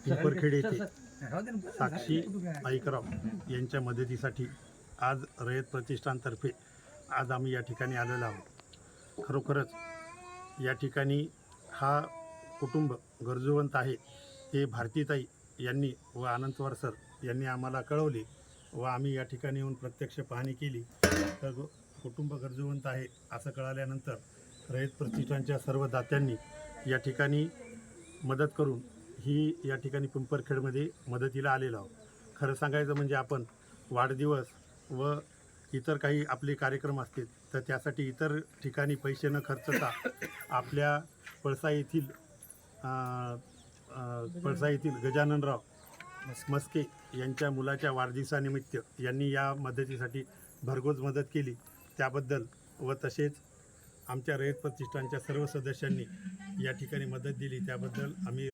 पिंपरखेड येथे साक्षी आईकराव यांच्या मदतीसाठी आज रयत प्रतिष्ठानतर्फे आज आम्ही या ठिकाणी आलेलो आहोत. खरोखरच या ठिकाणी हा कुटुंब गरजूवंत आहे हे भारतीताई यांनी व आनंदवार सर यांनी आम्हाला कळवले व आम्ही या ठिकाणी येऊन प्रत्यक्ष पाहणी केली. तर कुटुंब गरजूवंत आहे असं कळाल्यानंतर रयत प्रतिष्ठानच्या सर्व दात्यांनी या ठिकाणी मदत करून ही या ठिकाणी पिंपरखेडमध्ये मदतीला आलेलो आहोत. खरं सांगायचं म्हणजे आपण वाढदिवस व इतर काही आपले कार्यक्रम असतील तर त्यासाठी इतर ठिकाणी पैसे न खर्चता आपल्या पळसा येथील गजाननराव मस्के यांच्या मुलाच्या वाढदिवसानिमित्त यांनी या मदतीसाठी भरघोस मदत केली. त्याबद्दल व तसेच आमच्या रयत प्रतिष्ठानच्या सर्व सदस्यांनी या ठिकाणी मदत दिली त्याबद्दल आम्ही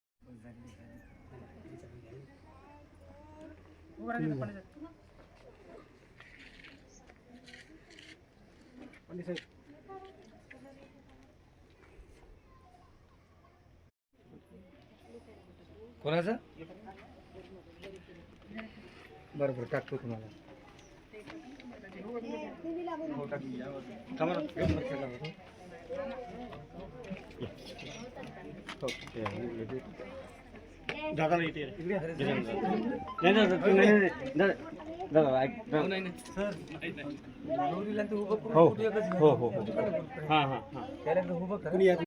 कोणाचं बरोबर टाकतो तुम्हाला दादा इथे हो हो हो हो हां हां हां